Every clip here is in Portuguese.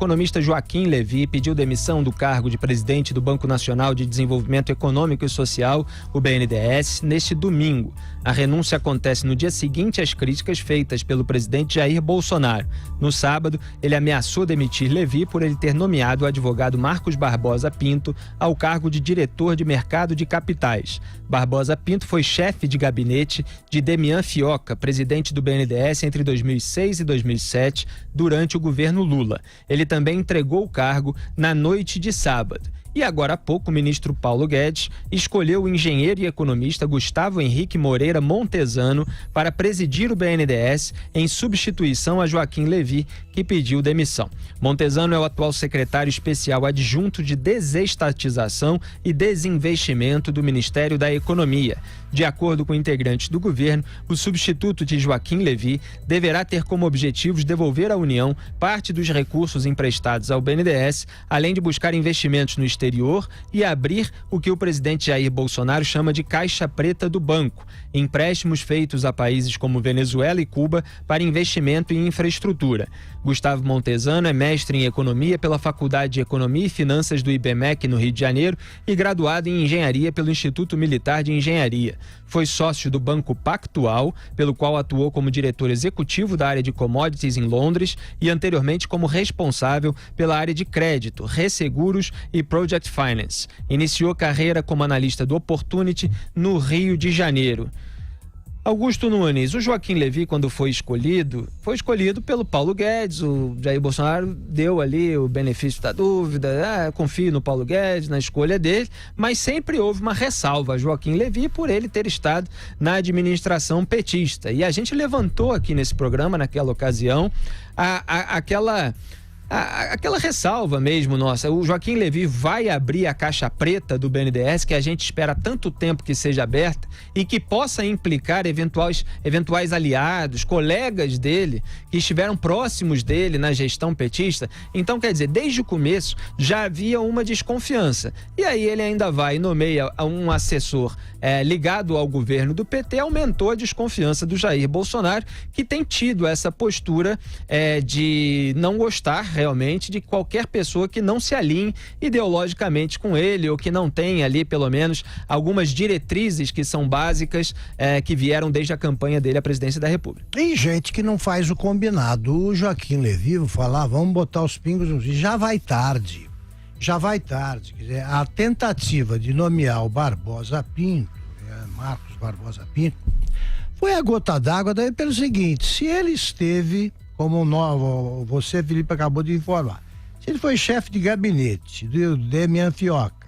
economista Joaquim Levy pediu demissão do cargo de presidente do Banco Nacional de Desenvolvimento Econômico e Social, o BNDES, neste domingo. A renúncia acontece no dia seguinte às críticas feitas pelo presidente Jair Bolsonaro. No sábado, ele ameaçou demitir Levy por ele ter nomeado o advogado Marcos Barbosa Pinto ao cargo de diretor de mercado de capitais. Barbosa Pinto foi chefe de gabinete de Demian Fioca, presidente do BNDES entre 2006 e 2007, durante o governo Lula. Ele também entregou o cargo na noite de sábado. E agora há pouco, o ministro Paulo Guedes escolheu o engenheiro e economista Gustavo Henrique Moreira Montezano para presidir o BNDES em substituição a Joaquim Levy, que pediu demissão. Montezano é o atual secretário especial adjunto de desestatização e desinvestimento do Ministério da Economia. De acordo com integrantes do governo, o substituto de Joaquim Levy deverá ter como objetivos devolver à União parte dos recursos emprestados ao BNDES, além de buscar investimentos no exterior e abrir o que o presidente Jair Bolsonaro chama de caixa preta do banco, empréstimos feitos a países como Venezuela e Cuba para investimento em infraestrutura. Gustavo Montezano é mestre em economia pela Faculdade de Economia e Finanças do IBMEC, no Rio de Janeiro, e graduado em engenharia pelo Instituto Militar de Engenharia. Foi sócio do Banco Pactual, pelo qual atuou como diretor executivo da área de commodities em Londres e anteriormente como responsável pela área de crédito, resseguros e project finance. Iniciou carreira como analista do Opportunity no Rio de Janeiro. Augusto Nunes, o Joaquim Levy, quando foi escolhido pelo Paulo Guedes. O Jair Bolsonaro deu ali o benefício da dúvida, confio no Paulo Guedes, na escolha dele, mas sempre houve uma ressalva a Joaquim Levy por ele ter estado na administração petista. E a gente levantou aqui nesse programa, naquela ocasião, aquela ressalva mesmo nossa. O Joaquim Levy vai abrir a caixa preta do BNDES, que a gente espera há tanto tempo que seja aberta e que possa implicar eventuais aliados, colegas dele, que estiveram próximos dele na gestão petista. Então, quer dizer, desde o começo já havia uma desconfiança. E aí ele ainda vai e nomeia um assessor ligado ao governo do PT, aumentou a desconfiança do Jair Bolsonaro, que tem tido essa postura de não gostar realmente de qualquer pessoa que não se alinhe ideologicamente com ele ou que não tenha ali, pelo menos, algumas diretrizes que são básicas, que vieram desde a campanha dele à presidência da República. Tem gente que não faz o combinado. O Joaquim Levy, vou falar, vamos botar os pingos nos is. Já vai tarde. Quer dizer, a tentativa de nomear o Barbosa Pinto, Marcos Barbosa Pinto, foi a gota d'água daí pelo seguinte: se ele esteve, como você, Felipe, acabou de informar, se ele foi chefe de gabinete do Demian Fioca,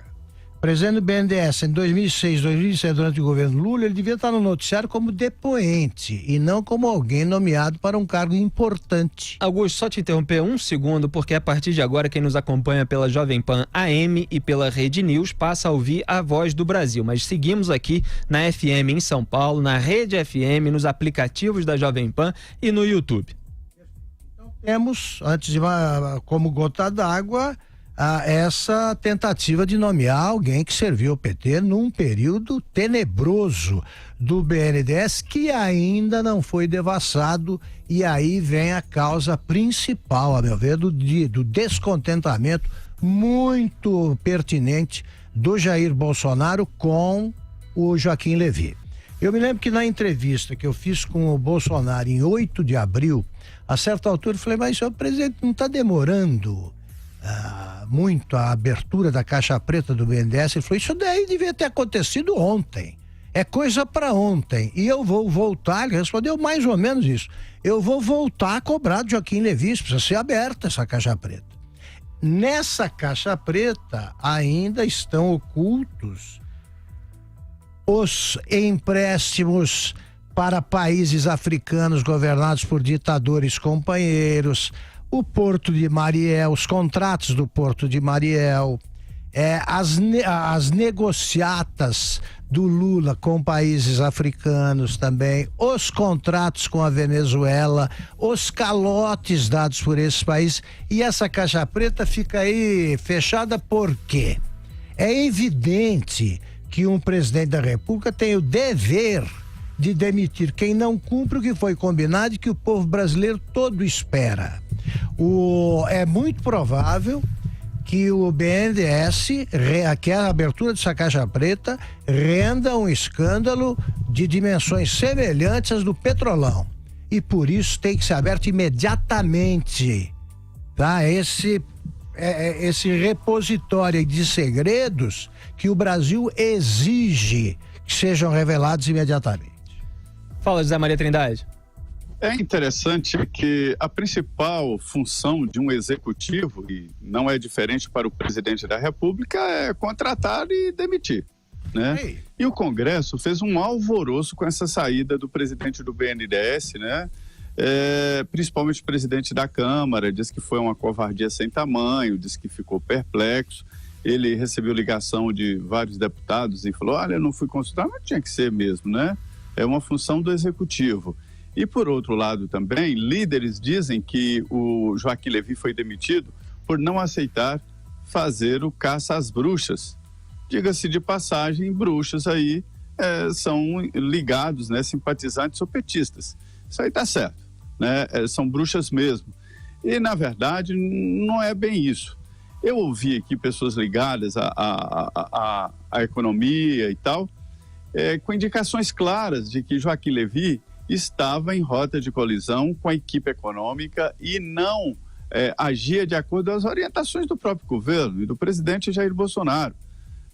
presidente do BNDES em 2006, 2007, durante o governo Lula, ele devia estar no noticiário como depoente e não como alguém nomeado para um cargo importante. Augusto, só te interromper um segundo, porque a partir de agora quem nos acompanha pela Jovem Pan AM e pela Rede News passa a ouvir a Voz do Brasil, mas seguimos aqui na FM em São Paulo, na Rede FM, nos aplicativos da Jovem Pan e no YouTube. Temos, antes de como gota d'água, essa tentativa de nomear alguém que serviu o PT num período tenebroso do BNDES, que ainda não foi devassado, e aí vem a causa principal, a meu ver, do descontentamento muito pertinente do Jair Bolsonaro com o Joaquim Levy. Eu me lembro que na entrevista que eu fiz com o Bolsonaro em 8 de abril, a certa altura eu falei, mas senhor presidente, não está demorando muito a abertura da caixa preta do BNDES? Ele falou, isso daí devia ter acontecido ontem, é coisa para ontem, e eu vou voltar. Ele respondeu mais ou menos isso: eu vou voltar a cobrar do Joaquim Levy, precisa ser aberta essa caixa preta. Nessa caixa preta ainda estão ocultos os empréstimos para países africanos governados por ditadores companheiros, o Porto de Mariel, os contratos do Porto de Mariel, as negociatas do Lula com países africanos também, os contratos com a Venezuela, os calotes dados por esses países, e essa caixa preta fica aí fechada por quê? É evidente que um presidente da República tem o dever de demitir quem não cumpre o que foi combinado e que o povo brasileiro todo espera. É muito provável que o BNDES, que a abertura dessa caixa preta, renda um escândalo de dimensões semelhantes às do Petrolão. E por isso tem que ser aberto imediatamente, tá? Esse repositório de segredos que o Brasil exige que sejam revelados imediatamente. Fala, José Maria Trindade. É interessante que a principal função de um executivo, e não é diferente para o presidente da República, é contratar e demitir, né? Ei. E o Congresso fez um alvoroço com essa saída do presidente do BNDES, né? Principalmente o presidente da Câmara, disse que foi uma covardia sem tamanho, disse que ficou perplexo. Ele recebeu ligação de vários deputados e falou: olha, eu não fui consultar, mas tinha que ser mesmo, né? É uma função do executivo. E, por outro lado, também, líderes dizem que o Joaquim Levy foi demitido por não aceitar fazer o caça às bruxas. Diga-se de passagem, bruxas aí são ligados, né, simpatizantes ou petistas. Isso aí tá certo, né? São bruxas mesmo. E, na verdade, não é bem isso. Eu ouvi aqui pessoas ligadas à economia e tal, com indicações claras de que Joaquim Levy estava em rota de colisão com a equipe econômica e não agia de acordo com as orientações do próprio governo e do presidente Jair Bolsonaro.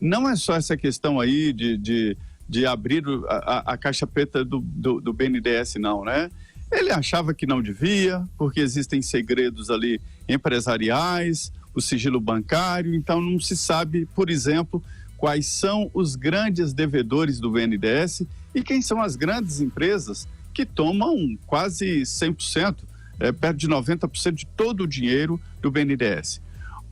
Não é só essa questão aí de abrir a caixa preta do BNDES, não, né? Ele achava que não devia, porque existem segredos ali empresariais, o sigilo bancário, então não se sabe, por exemplo, quais são os grandes devedores do BNDES e quem são as grandes empresas que tomam quase 100%, perto de 90% de todo o dinheiro do BNDES.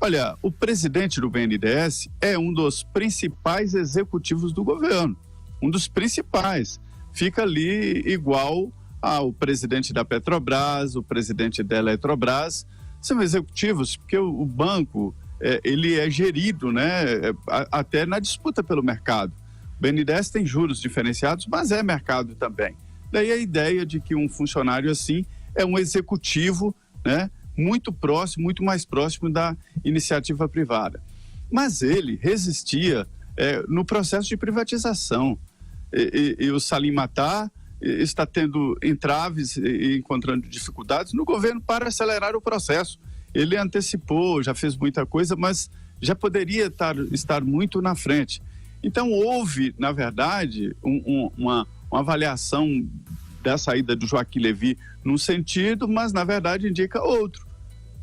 Olha, o presidente do BNDES é um dos principais executivos do governo, um dos principais. Fica ali igual ao presidente da Petrobras, o presidente da Eletrobras. São executivos porque o banco ele é gerido, né, até na disputa pelo mercado. O BNDES tem juros diferenciados, mas é mercado também. Daí a ideia de que um funcionário assim é um executivo, né, muito próximo, muito mais próximo da iniciativa privada. Mas ele resistia no processo de privatização. E o Salim Matar está tendo entraves e encontrando dificuldades no governo para acelerar o processo. Ele antecipou, já fez muita coisa, mas já poderia estar muito na frente. Então houve, na verdade, uma avaliação da saída do Joaquim Levy num sentido, mas na verdade indica outro.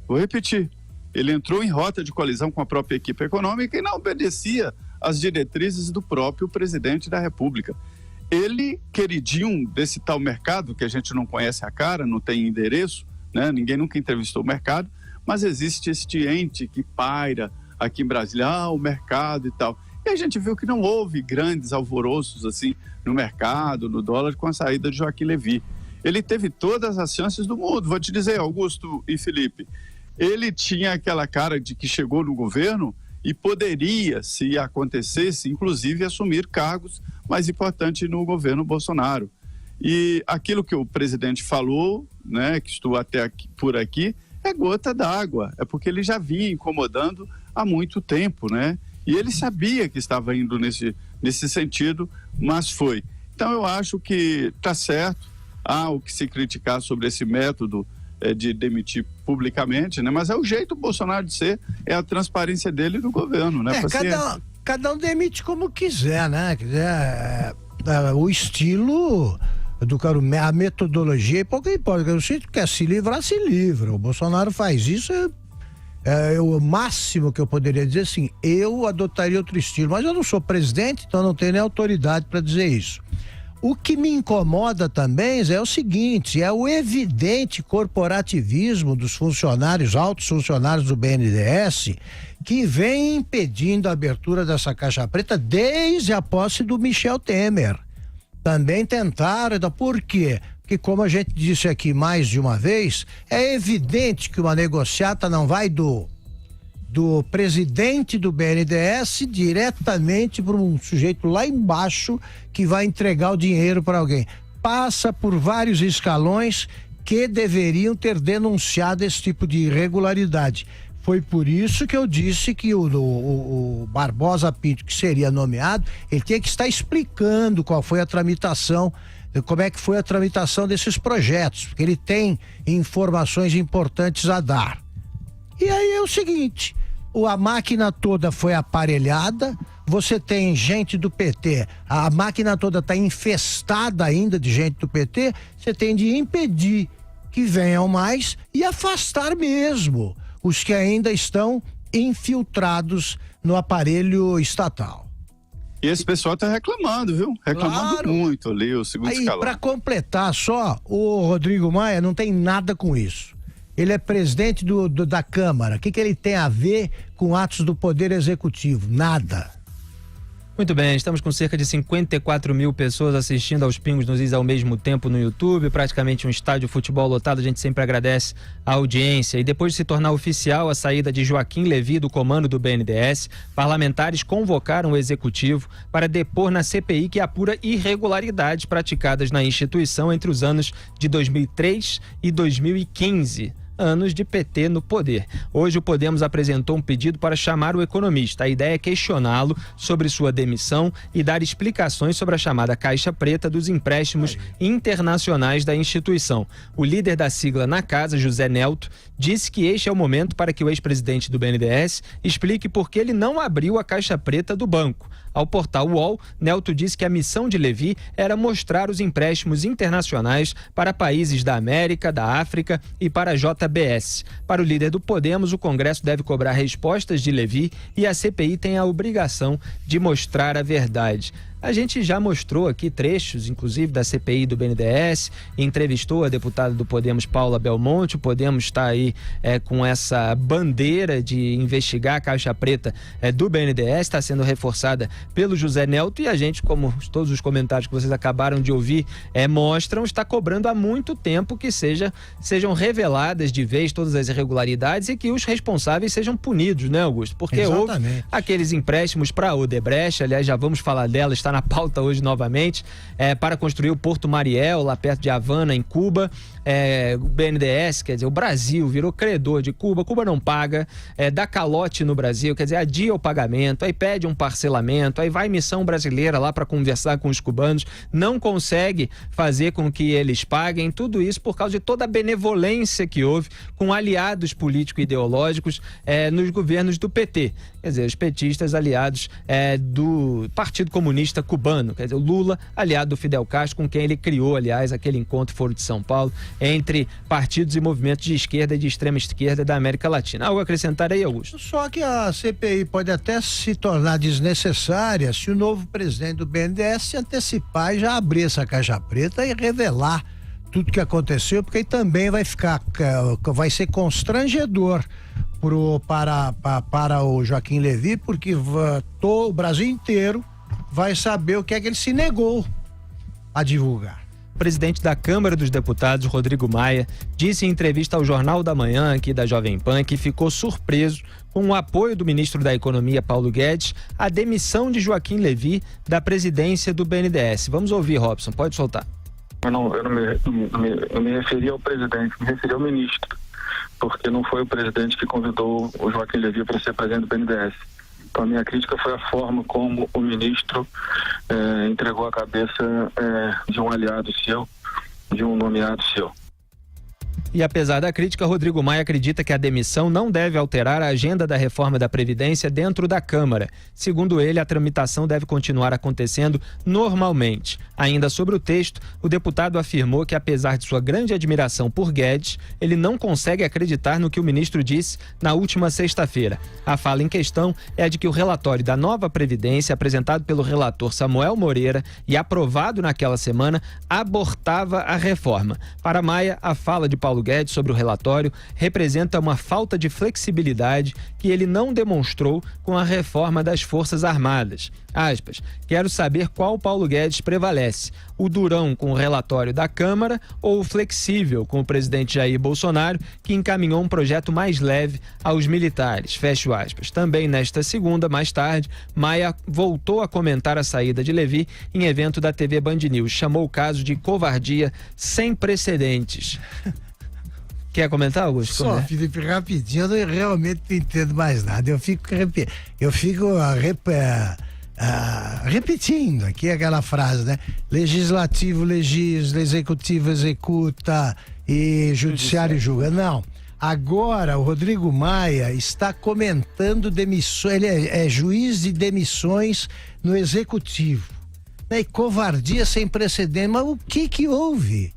Vou repetir, ele entrou em rota de colisão com a própria equipe econômica e não obedecia às diretrizes do próprio presidente da República. Ele, queridinho desse tal mercado, que a gente não conhece a cara, não tem endereço, né? Ninguém nunca entrevistou o mercado, mas existe este ente que paira aqui em Brasília, o mercado e tal. E a gente viu que não houve grandes alvoroços assim no mercado, no dólar, com a saída de Joaquim Levy. Ele teve todas as chances do mundo. Vou te dizer, Augusto e Felipe, ele tinha aquela cara de que chegou no governo e poderia, se acontecesse, inclusive assumir cargos mais importantes no governo Bolsonaro. E aquilo que o presidente falou, né, que estou até aqui, por aqui, é gota d'água. É porque ele já vinha incomodando há muito tempo, né? E ele sabia que estava indo nesse sentido, mas foi. Então eu acho que está certo, há o que se criticar sobre esse método de demitir publicamente, né? Mas é o jeito do Bolsonaro de ser, é a transparência dele no governo, né? Cada um demite como quiser, né? O estilo do cara, a metodologia, pouco importa. O jeito que quer se livrar, se livra. O Bolsonaro faz isso, é o máximo que eu poderia dizer, assim, eu adotaria outro estilo, mas eu não sou presidente, então não tenho nem autoridade para dizer isso. O que me incomoda também é o seguinte, é o evidente corporativismo dos funcionários, altos funcionários do BNDES, que vem impedindo a abertura dessa caixa preta desde a posse do Michel Temer. Também tentaram, por quê? Porque, como a gente disse aqui mais de uma vez, é evidente que uma negociata não vai do presidente do BNDES diretamente para um sujeito lá embaixo que vai entregar o dinheiro para alguém. Passa por vários escalões que deveriam ter denunciado esse tipo de irregularidade. Foi por isso que eu disse que o Barbosa Pinto, que seria nomeado, ele tinha que estar explicando qual foi a tramitação, como é que foi a tramitação desses projetos, porque ele tem informações importantes a dar. E aí é o seguinte, a máquina toda foi aparelhada, você tem gente do PT, a máquina toda está infestada ainda de gente do PT, você tem de impedir que venham mais e afastar mesmo os que ainda estão infiltrados no aparelho estatal. E esse pessoal está reclamando, viu? Reclamando muito ali, o segundo escalão. Para completar só, o Rodrigo Maia não tem nada com isso. Ele é presidente da Câmara. O que ele tem a ver com atos do Poder Executivo? Nada. Muito bem, estamos com cerca de 54 mil pessoas assistindo aos Pingos nos Is ao mesmo tempo no YouTube, praticamente um estádio de futebol lotado. A gente sempre agradece a audiência. E depois de se tornar oficial a saída de Joaquim Levy do comando do BNDES, parlamentares convocaram o executivo para depor na CPI que apura irregularidades praticadas na instituição entre os anos de 2003 e 2015. Anos de PT no poder. Hoje o Podemos apresentou um pedido para chamar o economista. A ideia é questioná-lo sobre sua demissão e dar explicações sobre a chamada caixa preta dos empréstimos internacionais da instituição. O líder da sigla na casa, José Nelto, disse que este é o momento para que o ex-presidente do BNDES explique por que ele não abriu a caixa preta do banco. Ao portal UOL, Nelto disse que a missão de Levy era mostrar os empréstimos internacionais para países da América, da África e para a JBS. Para o líder do Podemos, o Congresso deve cobrar respostas de Levy e a CPI tem a obrigação de mostrar a verdade. A gente já mostrou aqui trechos, inclusive, da CPI do BNDES, entrevistou a deputada do Podemos, Paula Belmonte. O Podemos está aí com essa bandeira de investigar a caixa preta do BNDES, está sendo reforçada pelo José Nelto, e a gente, como todos os comentários que vocês acabaram de ouvir mostram, está cobrando há muito tempo que sejam reveladas de vez todas as irregularidades e que os responsáveis sejam punidos, né, Augusto? Porque houve aqueles empréstimos para a Odebrecht, aliás, já vamos falar dela, está na pauta hoje novamente, para construir o Porto Mariel, lá perto de Havana, em Cuba. O BNDES, quer dizer, o Brasil virou credor de Cuba, Cuba não paga, dá calote no Brasil, quer dizer, adia o pagamento, aí pede um parcelamento, aí vai missão brasileira lá para conversar com os cubanos, não consegue fazer com que eles paguem, tudo isso por causa de toda a benevolência que houve com aliados político-ideológicos nos governos do PT. Quer dizer, os petistas aliados do Partido Comunista Cubano, quer dizer, o Lula aliado do Fidel Castro, com quem ele criou, aliás, aquele encontro Foro de São Paulo, entre partidos e movimentos de esquerda e de extrema esquerda da América Latina. Algo a acrescentar aí, Augusto? Só que a CPI pode até se tornar desnecessária se o novo presidente do BNDES se antecipar e já abrir essa caixa preta e revelar tudo que aconteceu, porque aí também vai ser constrangedor para o Joaquim Levy, porque o Brasil inteiro vai saber o que é que ele se negou a divulgar. O presidente da Câmara dos Deputados, Rodrigo Maia, disse em entrevista ao Jornal da Manhã, aqui da Jovem Pan, que ficou surpreso com o apoio do ministro da Economia, Paulo Guedes, à demissão de Joaquim Levy da presidência do BNDES. Vamos ouvir, Robson, pode soltar. Eu não me referi ao presidente, me referi ao ministro, porque não foi o presidente que convidou o Joaquim Levy para ser presidente do BNDES. Então, a minha crítica foi a forma como o ministro entregou a cabeça de um aliado seu, de um nomeado seu. E apesar da crítica, Rodrigo Maia acredita que a demissão não deve alterar a agenda da reforma da Previdência dentro da Câmara. Segundo ele, a tramitação deve continuar acontecendo normalmente. Ainda sobre o texto, o deputado afirmou que, apesar de sua grande admiração por Guedes, ele não consegue acreditar no que o ministro disse na última sexta-feira. A fala em questão é a de que o relatório da nova Previdência, apresentado pelo relator Samuel Moreira e aprovado naquela semana, abortava a reforma. Para Maia, a fala de Paulo Guedes sobre o relatório representa uma falta de flexibilidade que ele não demonstrou com a reforma das Forças Armadas. Aspas, quero saber qual Paulo Guedes prevalece, o durão com o relatório da Câmara ou o flexível com o presidente Jair Bolsonaro, que encaminhou um projeto mais leve aos militares, fecho aspas. Também nesta segunda, mais tarde, Maia voltou a comentar a saída de Levi em evento da TV Band News. Chamou o caso de covardia sem precedentes. Quer comentar, Augusto? Só, Felipe, rapidinho, eu realmente não entendo mais nada. Eu fico repetindo aqui aquela frase, né? Legislativo legisla, executivo executa e judiciário julga. Não. Agora o Rodrigo Maia está comentando demissões, ele é juiz de demissões no executivo. E covardia sem precedente, mas o que houve?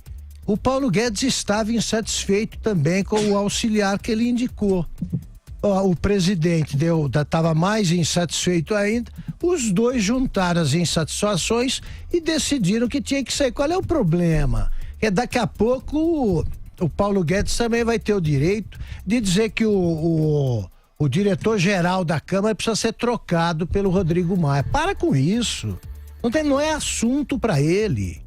O Paulo Guedes estava insatisfeito também com o auxiliar que ele indicou. O presidente estava mais insatisfeito ainda, os dois juntaram as insatisfações e decidiram que tinha que sair. Qual é o problema? Daqui a pouco o Paulo Guedes também vai ter o direito de dizer que o diretor-geral da Câmara precisa ser trocado pelo Rodrigo Maia. Para com isso. Não é assunto para ele.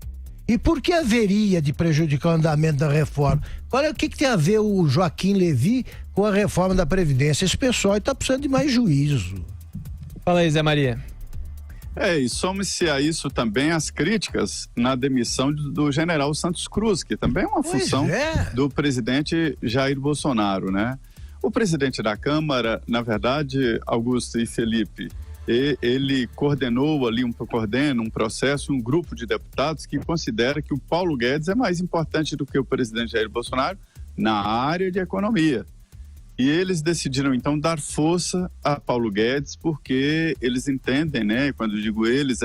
E por que haveria de prejudicar o andamento da reforma? O que tem a ver o Joaquim Levy com a reforma da Previdência? Esse pessoal está precisando de mais juízo. Fala aí, Zé Maria. E some-se a isso também as críticas na demissão do general Santos Cruz, que também é uma função do presidente Jair Bolsonaro, né? O presidente da Câmara, na verdade, Augusto e Felipe, ele coordenou ali um processo, um grupo de deputados que considera que o Paulo Guedes é mais importante do que o presidente Jair Bolsonaro na área de economia. E eles decidiram, então, dar força a Paulo Guedes, porque eles entendem, né? Quando eu digo eles,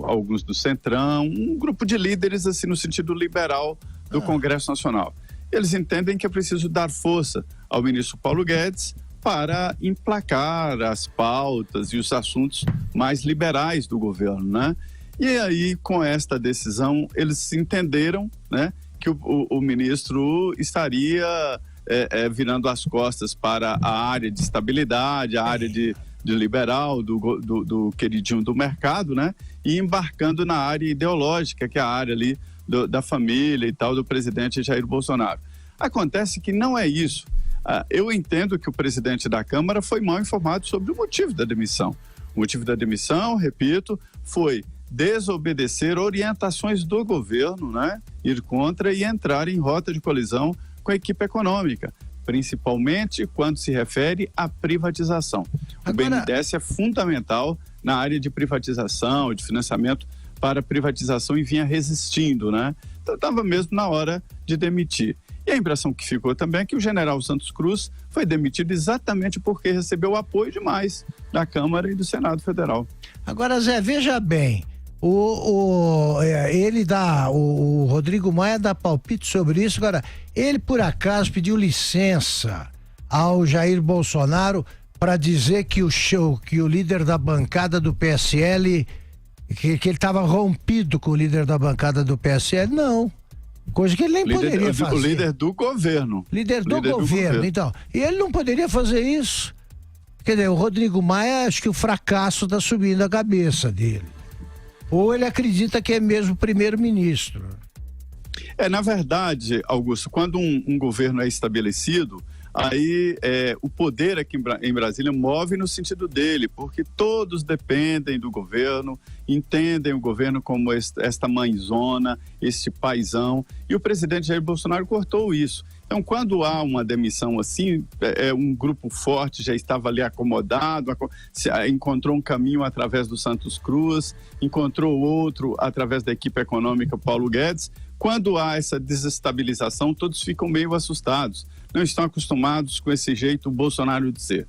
alguns do Centrão, um grupo de líderes, assim, no sentido liberal do Congresso Nacional. Eles entendem que é preciso dar força ao ministro Paulo Guedes para emplacar as pautas e os assuntos mais liberais do governo, né? E aí, com esta decisão, eles entenderam, né, que o ministro estaria virando as costas para a área de estabilidade, a área de liberal, do queridinho do mercado, né? E embarcando na área ideológica, que é a área ali da família e tal, do presidente Jair Bolsonaro. Acontece que não é isso. Eu entendo que o presidente da Câmara foi mal informado sobre o motivo da demissão. O motivo da demissão, repito, foi desobedecer orientações do governo, né? Ir contra e entrar em rota de colisão com a equipe econômica, principalmente quando se refere à privatização. O BNDES é fundamental na área de privatização, de financiamento para privatização e vinha resistindo, né? Então estava mesmo na hora de demitir. E a impressão que ficou também é que o general Santos Cruz foi demitido exatamente porque recebeu apoio demais da Câmara e do Senado Federal. Agora, Zé, veja bem, o Rodrigo Maia dá palpite sobre isso. Agora, ele por acaso pediu licença ao Jair Bolsonaro para dizer que o líder da bancada do PSL, que ele estava rompido com o líder da bancada do PSL? Não. Coisa que ele nem poderia fazer. O líder do governo. Líder do governo, então. E ele não poderia fazer isso. Quer dizer, o Rodrigo Maia, acho que o fracasso está subindo a cabeça dele. Ou ele acredita que é mesmo primeiro-ministro. Na verdade, Augusto, quando um governo é estabelecido, aí o poder aqui em Brasília move no sentido dele, porque todos dependem do governo, entendem o governo como esta mãezona, este paizão, e o presidente Jair Bolsonaro cortou isso. Então, quando há uma demissão assim, um grupo forte já estava ali acomodado, encontrou um caminho através do Santos Cruz, encontrou outro através da equipe econômica Paulo Guedes. Quando há essa desestabilização, todos ficam meio assustados. Não estão acostumados com esse jeito Bolsonaro de ser.